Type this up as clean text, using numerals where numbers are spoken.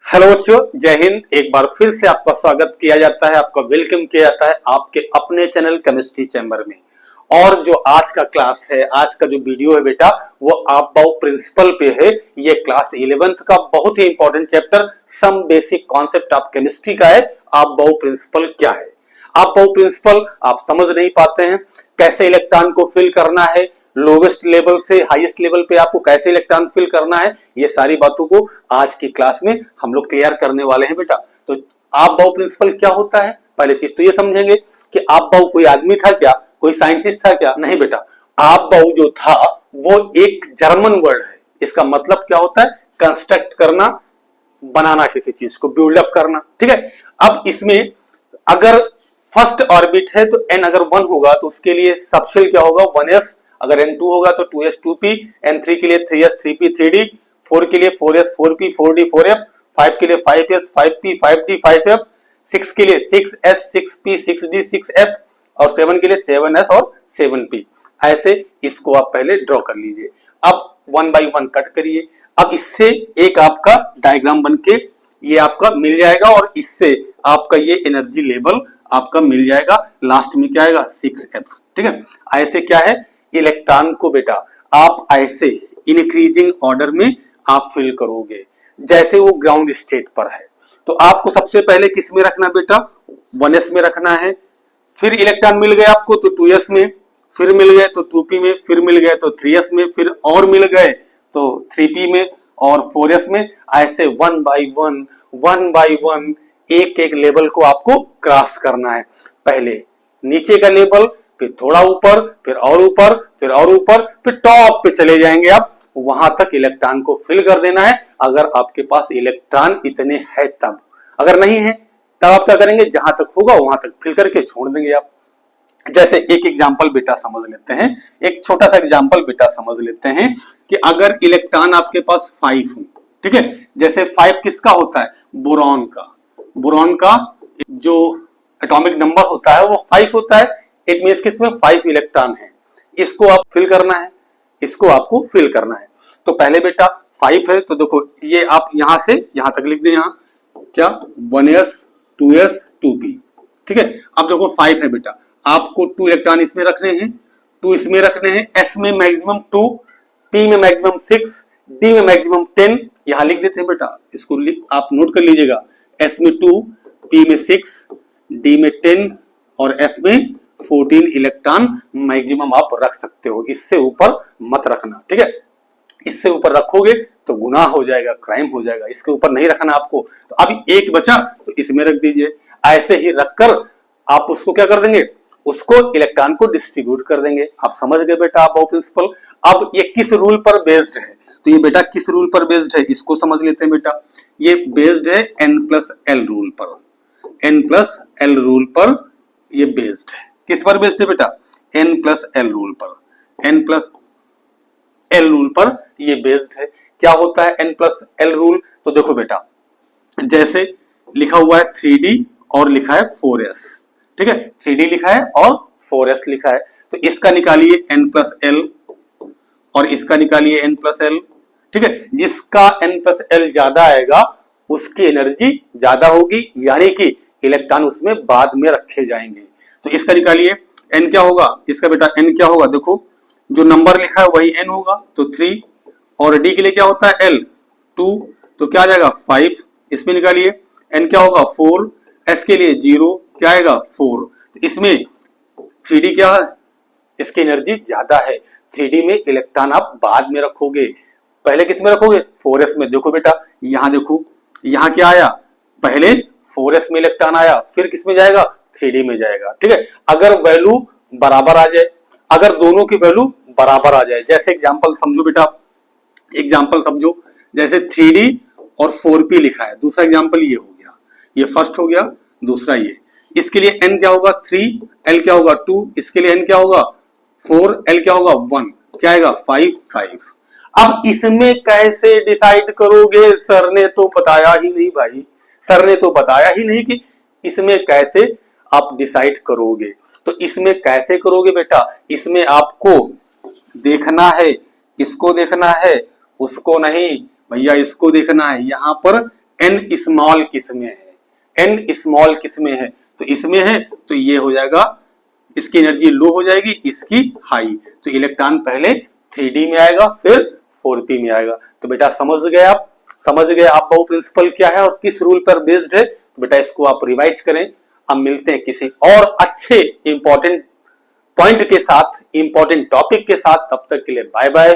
Hello बच्चों, जय हिंद। एक बार फिर से आपका स्वागत किया जाता है, आपका वेलकम किया जाता है आपके अपने चैनल केमिस्ट्री चैम्बर में। और जो आज का क्लास है, आज का जो वीडियो है बेटा, वो आप बाउ प्रिंसिपल पे है। ये क्लास 11th का बहुत ही important chapter some basic concept of chemistry का है। आप बाउ प्रिंसिपल क्या है, आप बाउ प्रिंसिपल आप समझ नहीं पाते हैं, कैसे इलेक्ट्रॉन को फिल करना है, लोवेस्ट लेवल से हाईएस्ट लेवल पे आपको कैसे इलेक्ट्रॉन फिल करना है, ये सारी बातों को आज की क्लास में हम लोग क्लियर करने वाले हैं बेटा। तो आप बाउ प्रिंसिपल क्या होता है, पहले चीज तो ये समझेंगे कि आप बाउ कोई आदमी था क्या, कोई साइंटिस्ट था क्या? नहीं बेटा, आप बाउ जो था वो एक जर्मन वर्ड है। इसका मतलब क्या होता है? कंस्ट्रक्ट करना, बनाना, किसी चीज को बिल्डअप करना। ठीक है। अब इसमें अगर फर्स्ट ऑर्बिट है तो n अगर 1 होगा तो उसके लिए सबशेल क्या होगा? 1s। अगर n2 होगा तो 2s 2p, n3 के लिए 3s 3p 3d, 4 के लिए 4s 4p 4d 4f, 5 के लिए 5s 5p 5d 5f, 6 के लिए 6s 6p 6d 6f और 7 के लिए 7s और 7p। ऐसे इसको आप पहले ड्रॉ कर लीजिए। अब 1 बाई 1 कट करिए। अब इससे एक आपका डायग्राम बनके ये आपका मिल जाएगा और इससे आपका ये एनर्जी लेवल आपका मिल जाएगा। लास्ट में क्या आएगा? 6f। ठीक है। ऐसे क्या है, इलेक्ट्रॉन को बेटा आप ऐसे इंक्रीजिंग ऑर्डर में आप फिल करोगे। जैसे वो ग्राउंड स्टेट पर है तो आपको सबसे पहले किस में रखना बेटा? 1s में रखना है। फिर इलेक्ट्रॉन मिल गए आपको तो 2s में, फिर मिल गए तो 2p में, फिर मिल गए तो 3s में, फिर और मिल गए तो 3p में और 4s में। ऐसे 1 बाई 1 एक एक लेवल को आपको क्रॉस करना है। पहले नीचे का लेवल, फिर थोड़ा ऊपर, फिर और ऊपर, फिर और ऊपर, फिर टॉप पे चले जाएंगे आप। वहां तक इलेक्ट्रॉन को फिल कर देना है। अगर आपके पास इलेक्ट्रॉन इतने हैं तब, अगर नहीं है तब आप क्या करेंगे? जहां तक होगा वहां तक फिल करके छोड़ देंगे आप। जैसे एक एग्जांपल बेटा समझ लेते हैं, एक छोटा सा एग्जांपल बेटा समझ लेते हैं कि अगर इलेक्ट्रॉन आपके पास 5 हो, ठीक है। जैसे 5 किसका होता है? बोरॉन का। बोरॉन का जो एटॉमिक नंबर होता है वो 5 होता है। इट मींस कि इसमें 5 इलेक्ट्रॉन है। इसको आप फिल करना है, इसको आपको फिल करना है। तो पहले बेटा 5 है तो देखो ये आप यहां से यहां तक लिख दें। यहां क्या? 1s 2s 2p। ठीक है। अब देखो 5 है बेटा, आपको 2 इलेक्ट्रॉन इसमें रखने हैं, 2 इसमें रखने हैं। s में मैक्सिमम 2, p में मैक्सिमम 6, d में मैक्सिमम 10। यहां लिख देते हैं बेटा, इसको आप नोट कर लीजिएगा। s में 2, p में 6, d में 10 और f में 14 इलेक्ट्रॉन मैक्सिमम आप रख सकते हो। इससे ऊपर मत रखना। ठीक है। इससे ऊपर रखोगे तो गुनाह हो जाएगा, क्राइम हो जाएगा। इसके ऊपर नहीं रखना आपको। तो अभी एक बचा तो इसमें रख दीजिए। ऐसे ही रखकर आप उसको क्या कर देंगे? उसको इलेक्ट्रॉन को डिस्ट्रीब्यूट कर देंगे। आप समझ गए बेटा आप बाउ प्रिंसिपल। अब ये किस रूल पर बेस्ड है? तो ये बेटा किस रूल पर बेस्ड है इसको समझ लेते हैं बेटा। ये बेस्ड है n+l रूल पर। n+l रूल पर ये बेस्ड है। किस पर बेस्ड है बेटा? n+l रूल पर। n+l रूल पर ये बेस्ड है। क्या होता है n+l रूल? तो देखो बेटा, जैसे लिखा हुआ है 3d और लिखा है 4s। ठीक है। 3d लिखा है और 4s लिखा है तो इसका निकालिए n+l और इसका निकालिए n+l। ठीक है। जिसका n+l ज्यादा आएगा उसकी एनर्जी ज्यादा होगी, यानी कि इलेक्ट्रॉन उसमें बाद में रखे जाएंगे। तो इसका निकालिए n क्या होगा? इसका बेटा n क्या होगा? देखो जो नंबर लिखा है वही n होगा तो 3, और d के लिए क्या होता है? l 2, तो क्या आ जाएगा? 5। इसमें निकालिए n क्या होगा? 4, s के लिए 0, क्या आएगा? 4। तो इसमें 3d क्या है? इसकी एनर्जी ज्यादा है। 3d में इलेक्ट्रॉन आप बाद में रखोगे, पहले किस में रखोगे? 4s में। देखो बेटा यहां देखो, यहां क्या आया? पहले 4s में इलेक्ट्रॉन आया, फिर किस में जाएगा? 3d में जाएगा। ठीक है। अगर वैल्यू बराबर आ जाए, अगर दोनों की वैल्यू बराबर आ जाए, जैसे एग्जांपल समझो बेटा, एग्जांपल समझो जैसे 3d और 4p लिखा है। दूसरा एग्जांपल ये हो गया, ये फर्स्ट हो गया, दूसरा ये। इसके लिए n क्या होगा? 3, l क्या होगा? 2, इसके लिए n क्या होगा? 4, l क्या होगा? 1, क्या आएगा? 5। अब इसमें कैसे डिसाइड करोगे? सर ने तो बताया ही नहीं भाई, सर ने तो बताया ही नहीं कि इसमें कैसे आप डिसाइड करोगे। तो इसमें कैसे करोगे बेटा? इसमें आपको देखना है, किसको देखना है? उसको नहीं भैया, इसको देखना है। यहां पर n स्मॉल किसमें है, n स्मॉल किसमें है, तो इसमें है तो ये हो जाएगा, इसकी एनर्जी लो हो जाएगी, इसकी हाई, तो इलेक्ट्रॉन पहले 3d में आएगा फिर 4p में आएगा। तो बेटा समझ गए आप, समझ गए आप बहु प्रिंसिपल क्या है और किस रूल पर बेस्ड है। तो बेटा इसको आप रिवाइज करें। हम मिलते हैं किसी और अच्छे इंपॉर्टेंट पॉइंट के साथ, इंपॉर्टेंट टॉपिक के साथ। तब तक के लिए बाय बाय।